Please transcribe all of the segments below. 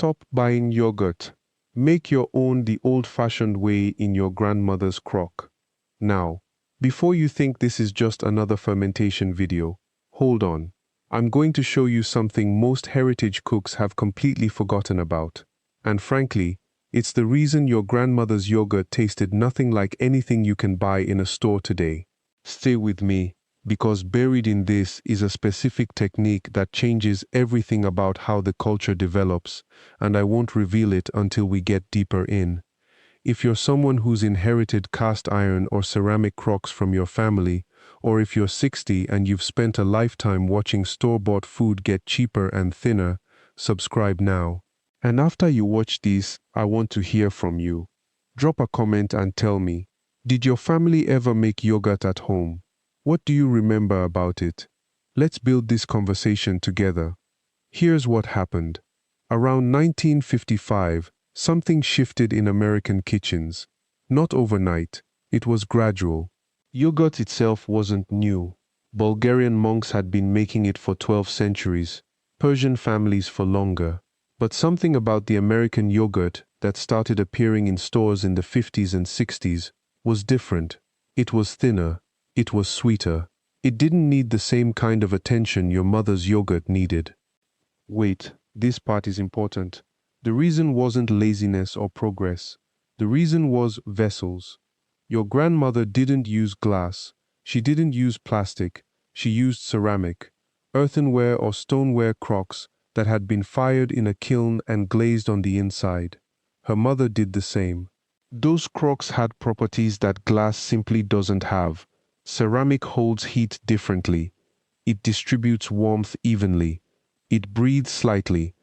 Stop buying yogurt. Make your own the old-fashioned way in your grandmother's crock. Now, before you think this is just another fermentation video, hold on. I'm going to show you something most heritage cooks have completely forgotten about. And frankly, it's the reason your grandmother's yogurt tasted nothing like anything you can buy in a store today. Stay with me, because buried in this is a specific technique that changes everything about how the culture develops, and I won't reveal it until we get deeper in. If you're someone who's inherited cast iron or ceramic crocks from your family, or if you're 60 and you've spent a lifetime watching store-bought food get cheaper and thinner, subscribe now. And after you watch this, I want to hear from you. Drop a comment and tell me, did your family ever make yogurt at home? What do you remember about it? Let's build this conversation together. Here's what happened. Around 1955, something shifted in American kitchens. Not overnight, it was gradual. Yogurt itself wasn't new. Bulgarian monks had been making it for 12 centuries, Persian families for longer. But something about the American yogurt that started appearing in stores in the 50s and 60s was different. It was thinner. It was sweeter. It didn't need the same kind of attention your mother's yogurt needed. Wait, this part is important. The reason wasn't laziness or progress. The reason was vessels. Your grandmother didn't use glass. She didn't use plastic. She used ceramic, earthenware or stoneware crocks that had been fired in a kiln and glazed on the inside. Her mother did the same. Those crocks had properties that glass simply doesn't have. Ceramic holds heat differently. It distributes warmth evenly. It breathes slightly.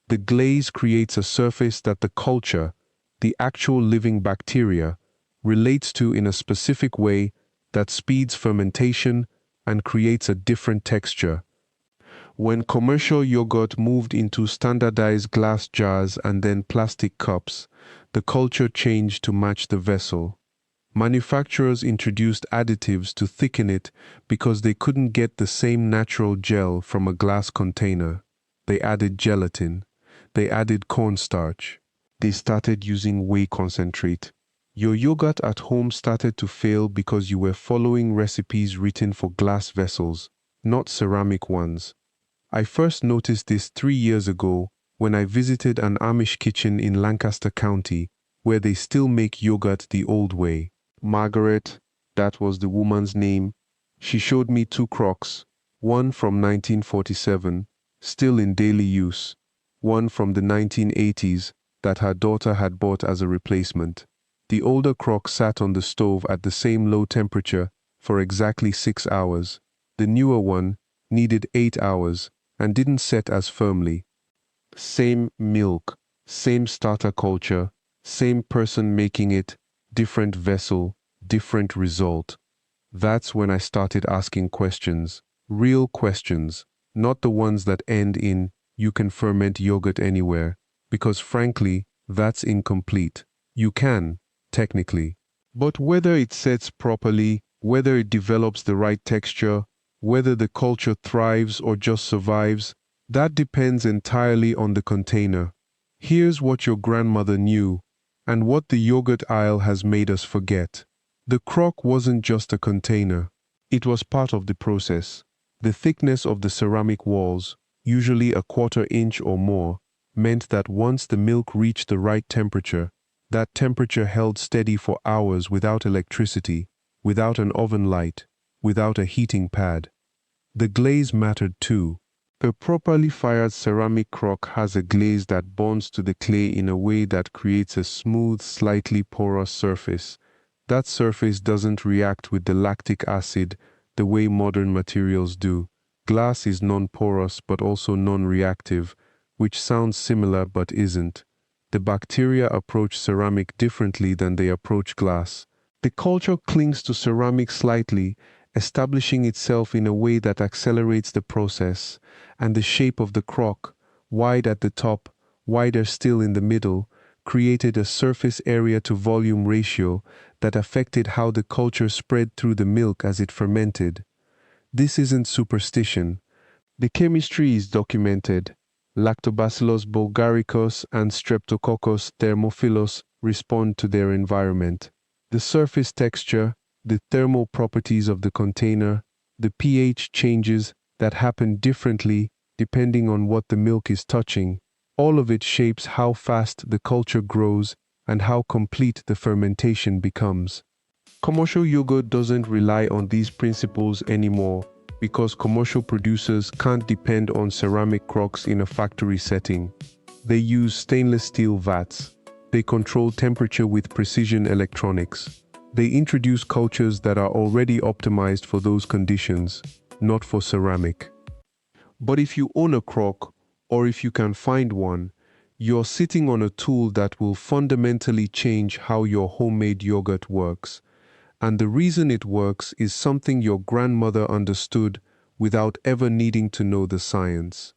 The glaze creates a surface that the culture, the actual living bacteria, relates to in a specific way that speeds fermentation and creates a different texture. When commercial yogurt moved into standardized glass jars and then plastic cups, the culture changed to match the vessel. Manufacturers introduced additives to thicken it because they couldn't get the same natural gel from a glass container. They added gelatin. They added cornstarch. They started using whey concentrate. Your yogurt at home started to fail because you were following recipes written for glass vessels, not ceramic ones. I first noticed this 3 years ago when I visited an Amish kitchen in Lancaster County, where they still make yogurt the old way. Margaret, that was the woman's name, she showed me 2 crocks, one from 1947, still in daily use, one from the 1980s that her daughter had bought as a replacement. The older crock sat on the stove at the same low temperature for exactly 6 hours. The newer one needed 8 hours and didn't set as firmly. Same milk, same starter culture, same person making it, different vessel, different result. That's when I started asking questions, real questions, not the ones that end in, you can ferment yogurt anywhere, because frankly, that's incomplete. You can, technically. But whether it sets properly, whether it develops the right texture, whether the culture thrives or just survives, that depends entirely on the container. Here's what your grandmother knew, and what the yogurt aisle has made us forget. The crock wasn't just a container. It was part of the process. The thickness of the ceramic walls, usually a 1/4 inch or more, meant that once the milk reached the right temperature, that temperature held steady for hours without electricity, without an oven light, without a heating pad. The glaze mattered too. A properly fired ceramic crock has a glaze that bonds to the clay in a way that creates a smooth, slightly porous surface. That surface doesn't react with the lactic acid the way modern materials do. Glass is non-porous but also non-reactive, which sounds similar but isn't. The bacteria approach ceramic differently than they approach glass. The culture clings to ceramic slightly, establishing itself in a way that accelerates the process, and the shape of the crock, wide at the top, wider still in the middle, created a surface area to volume ratio that affected how the culture spread through the milk as it fermented. This isn't superstition. The chemistry is documented. Lactobacillus bulgaricus and Streptococcus thermophilus respond to their environment. The surface texture, the thermal properties of the container, the pH changes that happen differently depending on what the milk is touching, all of it shapes how fast the culture grows and how complete the fermentation becomes. Commercial yogurt doesn't rely on these principles anymore because commercial producers can't depend on ceramic crocks in a factory setting. They use stainless steel vats. They control temperature with precision electronics. They introduce cultures that are already optimized for those conditions, not for ceramic. But if you own a crock, or if you can find one, you're sitting on a tool that will fundamentally change how your homemade yogurt works. And the reason it works is something your grandmother understood without ever needing to know the science.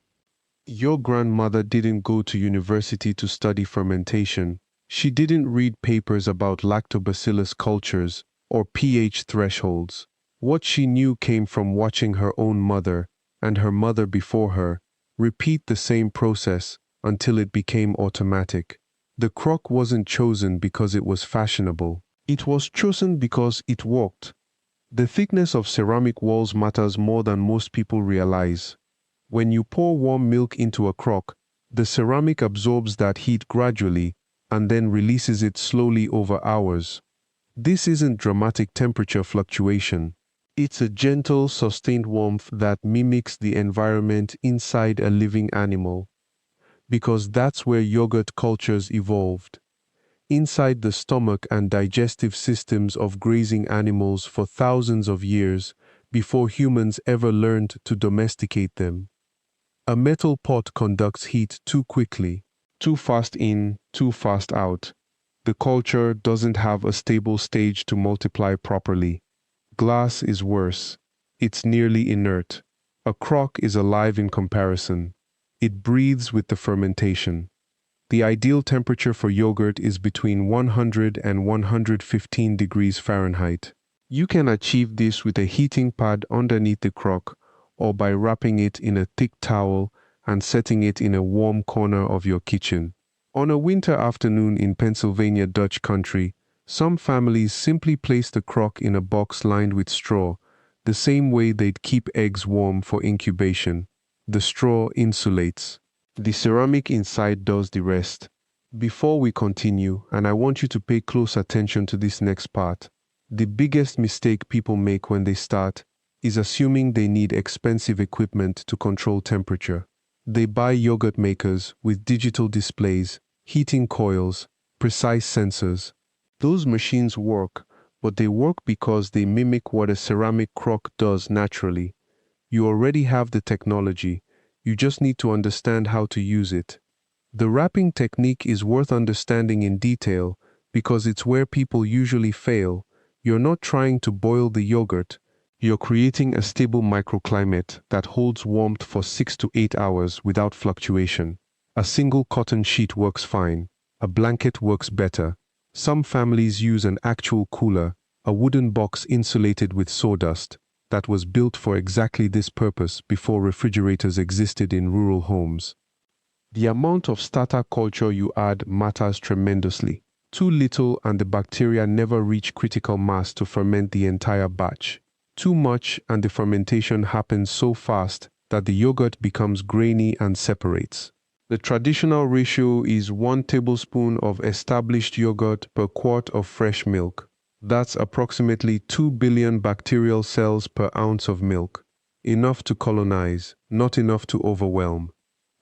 Your grandmother didn't go to university to study fermentation. She didn't read papers about lactobacillus cultures or pH thresholds. What she knew came from watching her own mother and her mother before her repeat the same process until it became automatic. The crock wasn't chosen because it was fashionable. It was chosen because it worked. The thickness of ceramic walls matters more than most people realize. When you pour warm milk into a crock, the ceramic absorbs that heat gradually and then releases it slowly over hours. This isn't dramatic temperature fluctuation. It's a gentle, sustained warmth that mimics the environment inside a living animal. Because that's where yogurt cultures evolved. Inside the stomach and digestive systems of grazing animals for thousands of years before humans ever learned to domesticate them. A metal pot conducts heat too quickly, too fast in, too fast out. The culture doesn't have a stable stage to multiply properly. Glass is worse. It's nearly inert. A crock is alive in comparison. It breathes with the fermentation. The ideal temperature for yogurt is between 100 and 115 degrees Fahrenheit. You can achieve this with a heating pad underneath the crock or by wrapping it in a thick towel and setting it in a warm corner of your kitchen. On a winter afternoon in Pennsylvania Dutch country, some families simply place the crock in a box lined with straw, the same way they'd keep eggs warm for incubation. The straw insulates. The ceramic inside does the rest. Before we continue, and I want you to pay close attention to this next part, the biggest mistake people make when they start is assuming they need expensive equipment to control temperature. They buy yogurt makers with digital displays, heating coils, precise sensors. Those machines work, but they work because they mimic what a ceramic crock does naturally. You already have the technology. You just need to understand how to use it. The wrapping technique is worth understanding in detail because it's where people usually fail. You're not trying to boil the yogurt. You're creating a stable microclimate that holds warmth for 6 to 8 hours without fluctuation. A single cotton sheet works fine. A blanket works better. Some families use an actual cooler, a wooden box insulated with sawdust, that was built for exactly this purpose before refrigerators existed in rural homes. The amount of starter culture you add matters tremendously. Too little and the bacteria never reach critical mass to ferment the entire batch. Too much and the fermentation happens so fast that the yogurt becomes grainy and separates. The traditional ratio is 1 tablespoon of established yogurt per quart of fresh milk. That's approximately 2 billion bacterial cells per ounce of milk. Enough to colonize, not enough to overwhelm.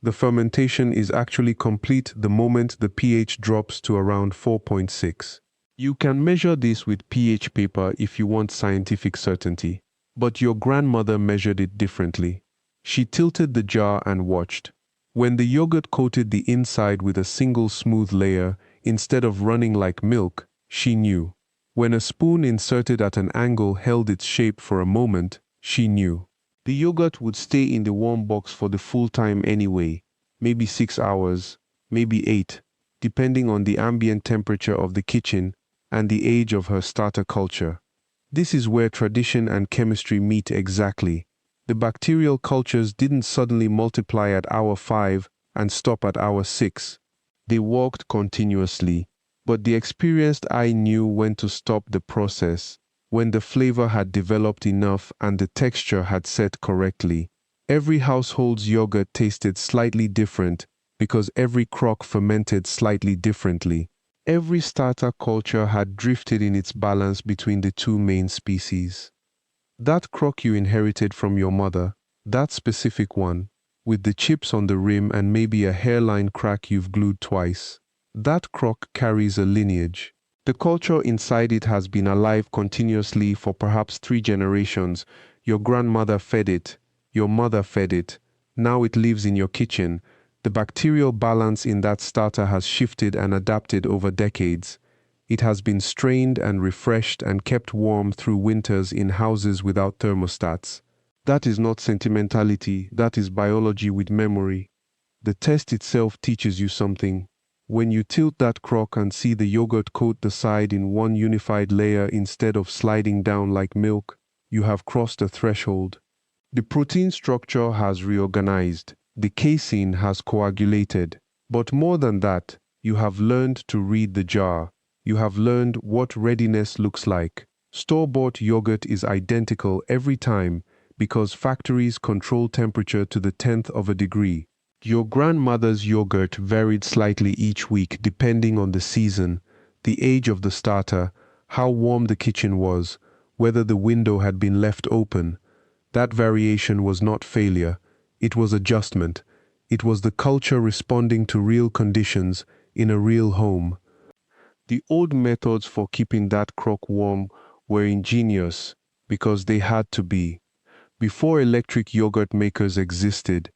The fermentation is actually complete the moment the pH drops to around 4.6. You can measure this with pH paper if you want scientific certainty. But your grandmother measured it differently. She tilted the jar and watched. When the yogurt coated the inside with a single smooth layer, instead of running like milk, she knew. When a spoon inserted at an angle held its shape for a moment, she knew. The yogurt would stay in the warm box for the full time anyway, maybe 6 hours, maybe 8, depending on the ambient temperature of the kitchen and the age of her starter culture. This is where tradition and chemistry meet exactly. The bacterial cultures didn't suddenly multiply at hour 5 and stop at hour 6. They walked continuously, but the experienced eye knew when to stop the process, when the flavor had developed enough and the texture had set correctly. Every household's yogurt tasted slightly different because every crock fermented slightly differently. Every starter culture had drifted in its balance between the two main species. That crock you inherited from your mother, that specific one, with the chips on the rim and maybe a hairline crack you've glued twice, that crock carries a lineage. The culture inside it has been alive continuously for perhaps 3 generations. Your grandmother fed it, your mother fed it, now it lives in your kitchen. The bacterial balance in that starter has shifted and adapted over decades. It has been strained and refreshed and kept warm through winters in houses without thermostats. That is not sentimentality, that is biology with memory. The test itself teaches you something. When you tilt that crock and see the yogurt coat the side in one unified layer instead of sliding down like milk, you have crossed a threshold. The protein structure has reorganized, the casein has coagulated, but more than that, you have learned to read the jar. You have learned what readiness looks like. Store-bought yogurt is identical every time because factories control temperature to the 10th of a degree. Your grandmother's yogurt varied slightly each week depending on the season, the age of the starter, how warm the kitchen was, whether the window had been left open. That variation was not failure, it was adjustment. It was the culture responding to real conditions in a real home. The old methods for keeping that crock warm were ingenious because they had to be. Before electric yogurt makers existed,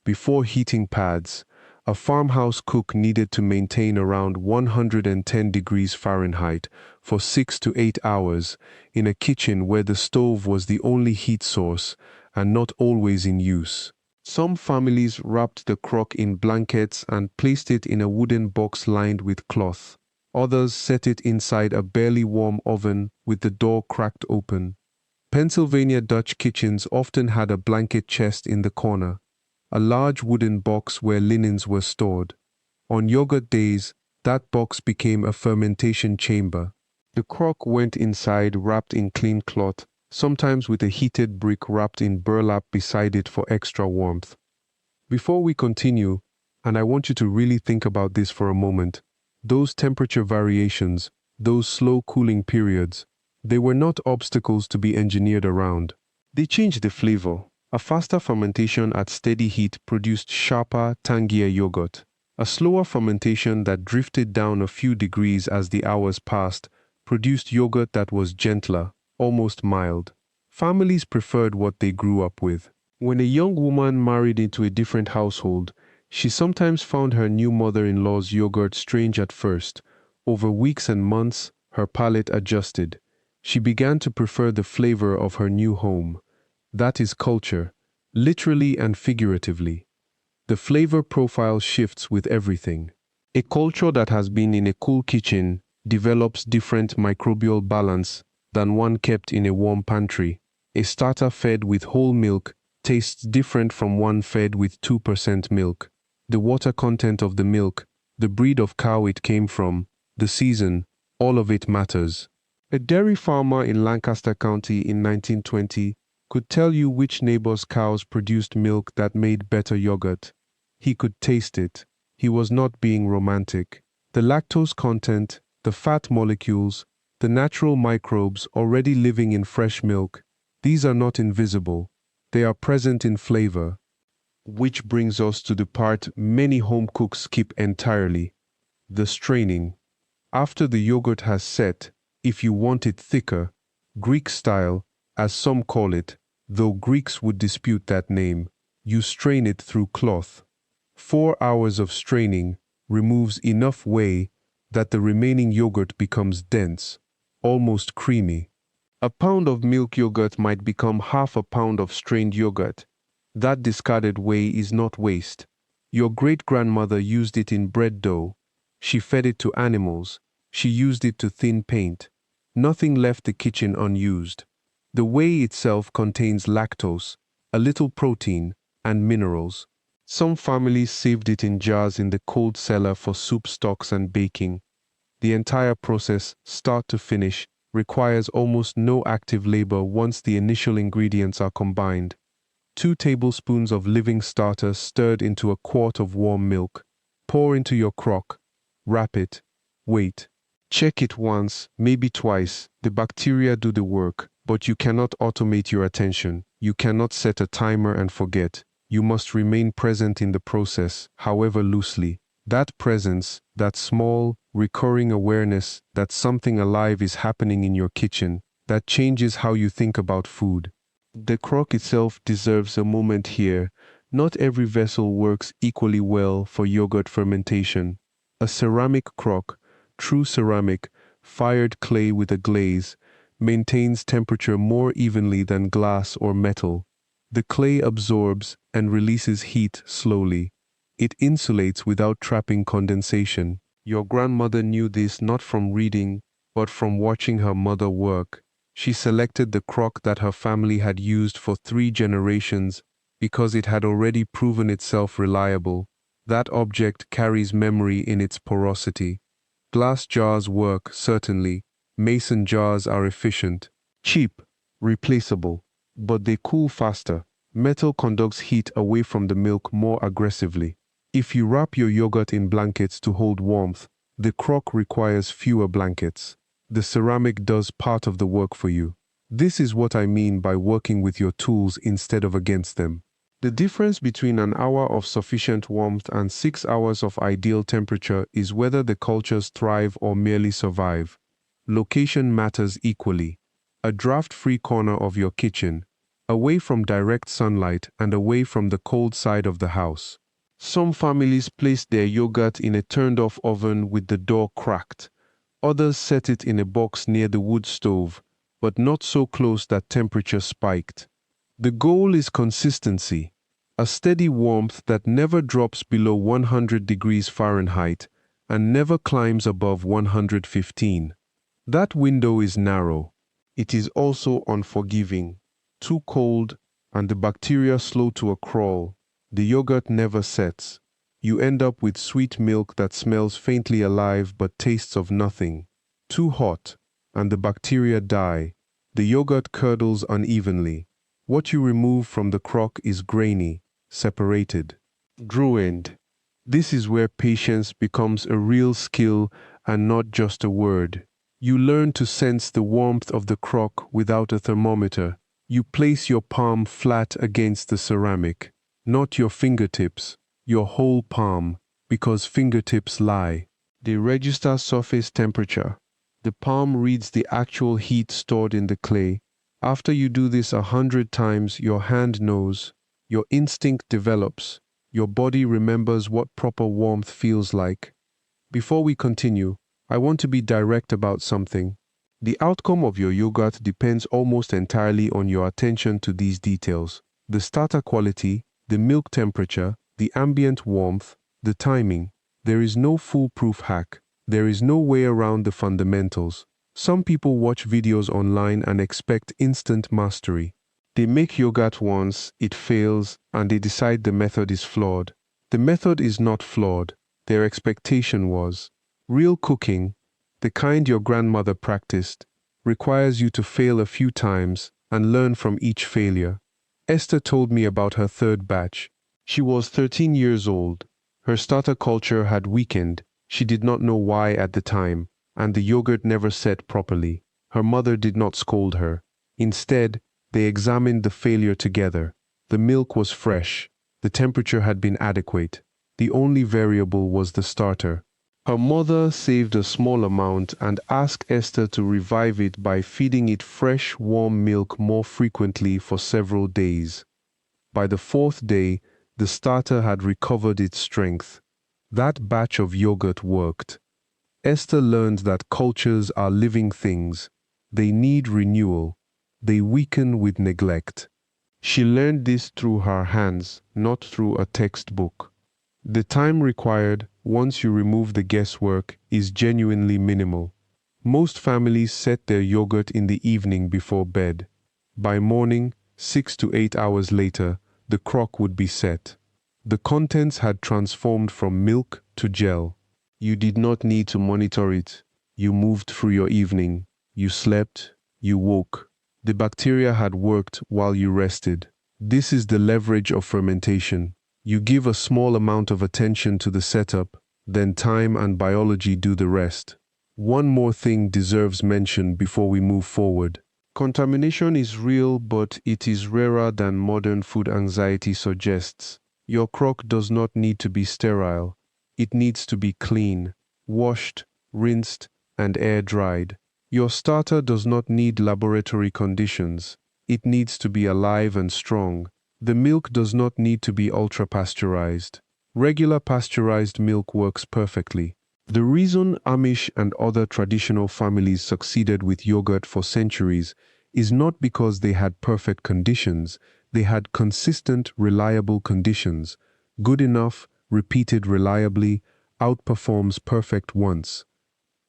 before heating pads, a farmhouse cook needed to maintain around 110 degrees Fahrenheit for 6 to 8 hours in a kitchen where the stove was the only heat source and not always in use. Some families wrapped the crock in blankets and placed it in a wooden box lined with cloth. Others set it inside a barely warm oven with the door cracked open. Pennsylvania Dutch kitchens often had a blanket chest in the corner, a large wooden box where linens were stored. On yogurt days, that box became a fermentation chamber. The crock went inside wrapped in clean cloth, sometimes with a heated brick wrapped in burlap beside it for extra warmth. Before we continue, and I want you to really think about this for a moment, those temperature variations, those slow cooling periods, they were not obstacles to be engineered around. They changed the flavor. A faster fermentation at steady heat produced sharper, tangier yogurt. A slower fermentation that drifted down a few degrees as the hours passed produced yogurt that was gentler, almost mild. Families preferred what they grew up with. When a young woman married into a different household, she sometimes found her new mother-in-law's yogurt strange at first. Over weeks and months, her palate adjusted. She began to prefer the flavor of her new home. That is culture, literally and figuratively. The flavor profile shifts with everything. A culture that has been in a cool kitchen develops different microbial balance than one kept in a warm pantry. A starter fed with whole milk tastes different from one fed with 2% milk. The water content of the milk, the breed of cow it came from, the season, all of it matters. A dairy farmer in Lancaster County in 1920 could tell you which neighbor's cows produced milk that made better yogurt. He could taste it. He was not being romantic. The lactose content, the fat molecules, the natural microbes already living in fresh milk, these are not invisible. They are present in flavor. Which brings us to the part many home cooks skip entirely, the straining. After the yogurt has set, if you want it thicker, Greek style, as some call it, though Greeks would dispute that name, you strain it through cloth. 4 hours of straining removes enough whey that the remaining yogurt becomes dense, almost creamy. A pound of milk yogurt might become half a pound of strained yogurt. That discarded whey is not waste. Your great-grandmother used it in bread dough. She fed it to animals. She used it to thin paint. Nothing left the kitchen unused. The whey itself contains lactose, a little protein, and minerals. Some families saved it in jars in the cold cellar for soup stocks and baking. The entire process, start to finish, requires almost no active labor once the initial ingredients are combined. 2 tablespoons of living starter stirred into a quart of warm milk. Pour into your crock. Wrap it. Wait. Check it once, maybe twice. The bacteria do the work, but you cannot automate your attention. You cannot set a timer and forget. You must remain present in the process, however loosely. That presence, that small, recurring awareness that something alive is happening in your kitchen, that changes how you think about food. The crock itself deserves a moment here. Not every vessel works equally well for yogurt fermentation. A ceramic crock, true ceramic, fired clay with a glaze, maintains temperature more evenly than glass or metal. The clay absorbs and releases heat slowly. It insulates without trapping condensation. Your grandmother knew this not from reading, but from watching her mother work. She selected the crock that her family had used for 3 generations because it had already proven itself reliable. That object carries memory in its porosity. Glass jars work, certainly. Mason jars are efficient, cheap, replaceable, but they cool faster. Metal conducts heat away from the milk more aggressively. If you wrap your yogurt in blankets to hold warmth, the crock requires fewer blankets. The ceramic does part of the work for you. This is what I mean by working with your tools instead of against them. The difference between an hour of sufficient warmth and 6 hours of ideal temperature is whether the cultures thrive or merely survive. Location matters equally. A draft-free corner of your kitchen, away from direct sunlight and away from the cold side of the house. Some families place their yogurt in a turned-off oven with the door cracked. Others set it in a box near the wood stove, but not so close that temperature spiked. The goal is consistency, a steady warmth that never drops below 100 degrees Fahrenheit and never climbs above 115. That window is narrow. It is also unforgiving. Too cold, and the bacteria slow to a crawl. The yogurt never sets. You end up with sweet milk that smells faintly alive but tastes of nothing. Too hot, and the bacteria die. The yogurt curdles unevenly. What you remove from the crock is grainy, separated. Druid. This is where patience becomes a real skill and not just a word. You learn to sense the warmth of the crock without a thermometer. You place your palm flat against the ceramic. Not your fingertips, your whole palm, because fingertips lie. They register surface temperature. The palm reads the actual heat stored in the clay. After you do this 100 times, your hand knows. Your instinct develops. Your body remembers what proper warmth feels like. Before we continue, I want to be direct about something. The outcome of your yogurt depends almost entirely on your attention to these details. The starter quality, the milk temperature, the ambient warmth, the timing. There is no foolproof hack. There is no way around the fundamentals. Some people watch videos online and expect instant mastery. They make yogurt once, it fails, and they decide the method is flawed. The method is not flawed. Their expectation was. Real cooking, the kind your grandmother practiced, requires you to fail a few times and learn from each failure. Esther told me about her 3rd batch. She was 13 years old. Her starter culture had weakened. She did not know why at the time, and the yogurt never set properly. Her mother did not scold her. Instead, they examined the failure together. The milk was fresh. The temperature had been adequate. The only variable was the starter. Her mother saved a small amount and asked Esther to revive it by feeding it fresh, warm milk more frequently for several days. By the 4th day, the starter had recovered its strength. That batch of yogurt worked. Esther learned that cultures are living things. They need renewal. They weaken with neglect. She learned this through her hands, not through a textbook. The time required, once you remove the guesswork, is genuinely minimal. Most families set their yogurt in the evening before bed. By morning, 6 to 8 hours later, the crock would be set. The contents had transformed from milk to gel. You did not need to monitor it. You moved through your evening. You slept. You woke. The bacteria had worked while you rested. This is the leverage of fermentation. You give a small amount of attention to the setup, then time and biology do the rest. One more thing deserves mention before we move forward. Contamination is real, but it is rarer than modern food anxiety suggests. Your crock does not need to be sterile. It needs to be clean, washed, rinsed, and air-dried. Your starter does not need laboratory conditions. It needs to be alive and strong. The milk does not need to be ultra-pasteurized. Regular pasteurized milk works perfectly. The reason Amish and other traditional families succeeded with yogurt for centuries is not because they had perfect conditions. They had consistent, reliable conditions. Good enough, repeated reliably, outperforms perfect once.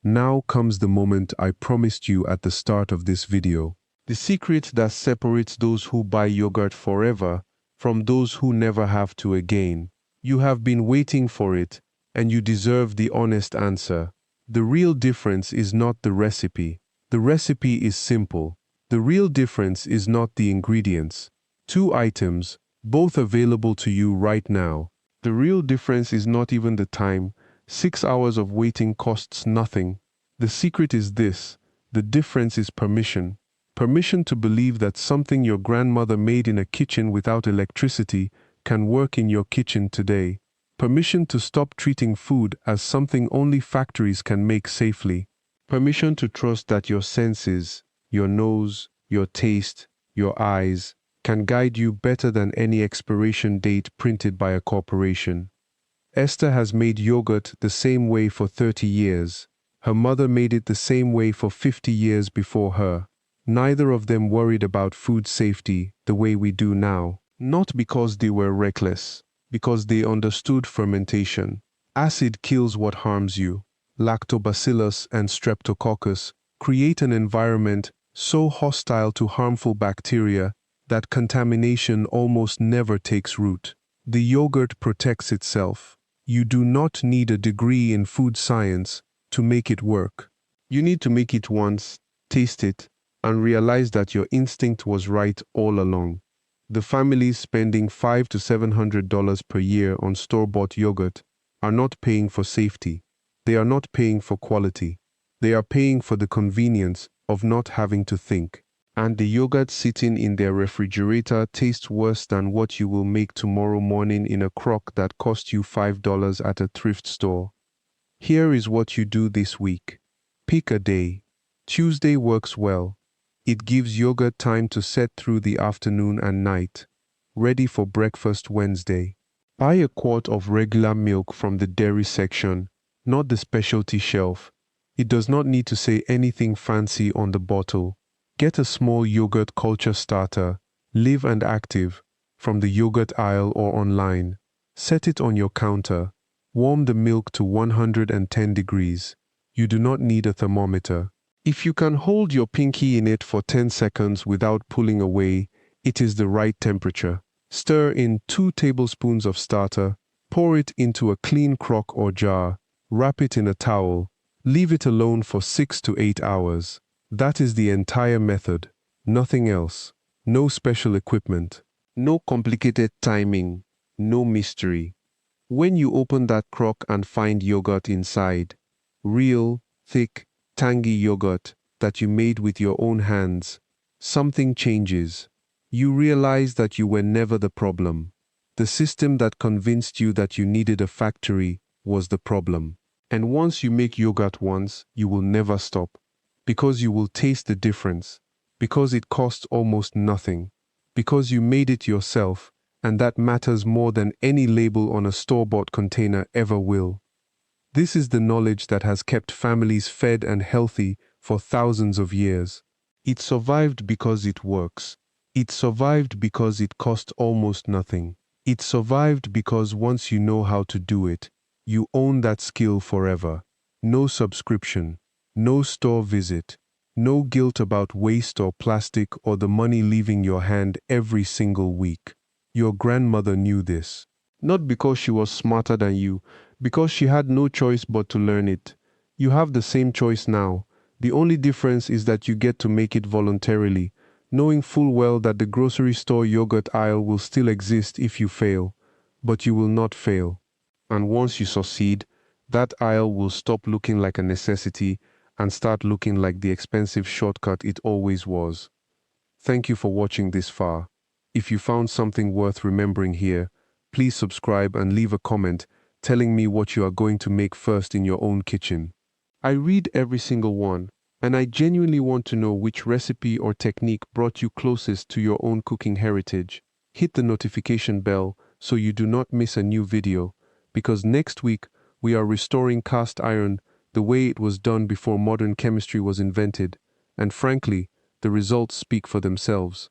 Now comes the moment I promised you at the start of this video. The secret that separates those who buy yogurt forever from those who never have to again. You have been waiting for it, and you deserve the honest answer. The real difference is not the recipe. The recipe is simple. The real difference is not the ingredients. 2 items, both available to you right now. The real difference is not even the time. 6 hours of waiting costs nothing. The secret is this. The difference is permission. Permission to believe that something your grandmother made in a kitchen without electricity can work in your kitchen today. Permission to stop treating food as something only factories can make safely. Permission to trust that your senses, your nose, your taste, your eyes, can guide you better than any expiration date printed by a corporation. Esther has made yogurt the same way for 30 years. Her mother made it the same way for 50 years before her. Neither of them worried about food safety the way we do now. Not because they were reckless, because they understood fermentation. Acid kills what harms you. Lactobacillus and streptococcus create an environment so hostile to harmful bacteria that contamination almost never takes root. The yogurt protects itself. You do not need a degree in food science to make it work. You need to make it once, taste it, and realize that your instinct was right all along. The families spending $500 to $700 per year on store-bought yogurt are not paying for safety. They are not paying for quality. They are paying for the convenience of not having to think. And the yogurt sitting in their refrigerator tastes worse than what you will make tomorrow morning in a crock that cost you $5 at a thrift store. Here is what you do this week. Pick a day. Tuesday works well. It gives yogurt time to set through the afternoon and night. Ready for breakfast Wednesday. Buy a quart of regular milk from the dairy section, not the specialty shelf. It does not need to say anything fancy on the bottle. Get a small yogurt culture starter, live and active, from the yogurt aisle or online. Set it on your counter. Warm the milk to 110 degrees. You do not need a thermometer. If you can hold your pinky in it for 10 seconds without pulling away, it is the right temperature. Stir in 2 tablespoons of starter, pour it into a clean crock or jar, wrap it in a towel, leave it alone for 6 to 8 hours. That is the entire method. Nothing else. No special equipment. No complicated timing. No mystery. When you open that crock and find yogurt inside, real, thick, tangy yogurt that you made with your own hands, something changes. You realize that you were never the problem. The system that convinced you that you needed a factory was the problem. And once you make yogurt once, you will never stop. Because you will taste the difference. Because it costs almost nothing. Because you made it yourself, and that matters more than any label on a store-bought container ever will. This is the knowledge that has kept families fed and healthy for thousands of years. It survived because it works. It survived because it cost almost nothing. It survived because once you know how to do it, you own that skill forever. No subscription, no store visit, no guilt about waste or plastic or the money leaving your hand every single week. Your grandmother knew this. Not because she was smarter than you, because she had no choice but to learn it. You have the same choice now. The only difference is that you get to make it voluntarily, knowing full well that the grocery store yogurt aisle will still exist if you fail. But you will not fail. And once you succeed, that aisle will stop looking like a necessity and start looking like the expensive shortcut it always was. Thank you for watching this far. If you found something worth remembering here, please subscribe and leave a comment telling me what you are going to make first in your own kitchen. I read every single one, and I genuinely want to know which recipe or technique brought you closest to your own cooking heritage. Hit the notification bell so you do not miss a new video, because next week we are restoring cast iron the way it was done before modern chemistry was invented, and frankly, the results speak for themselves.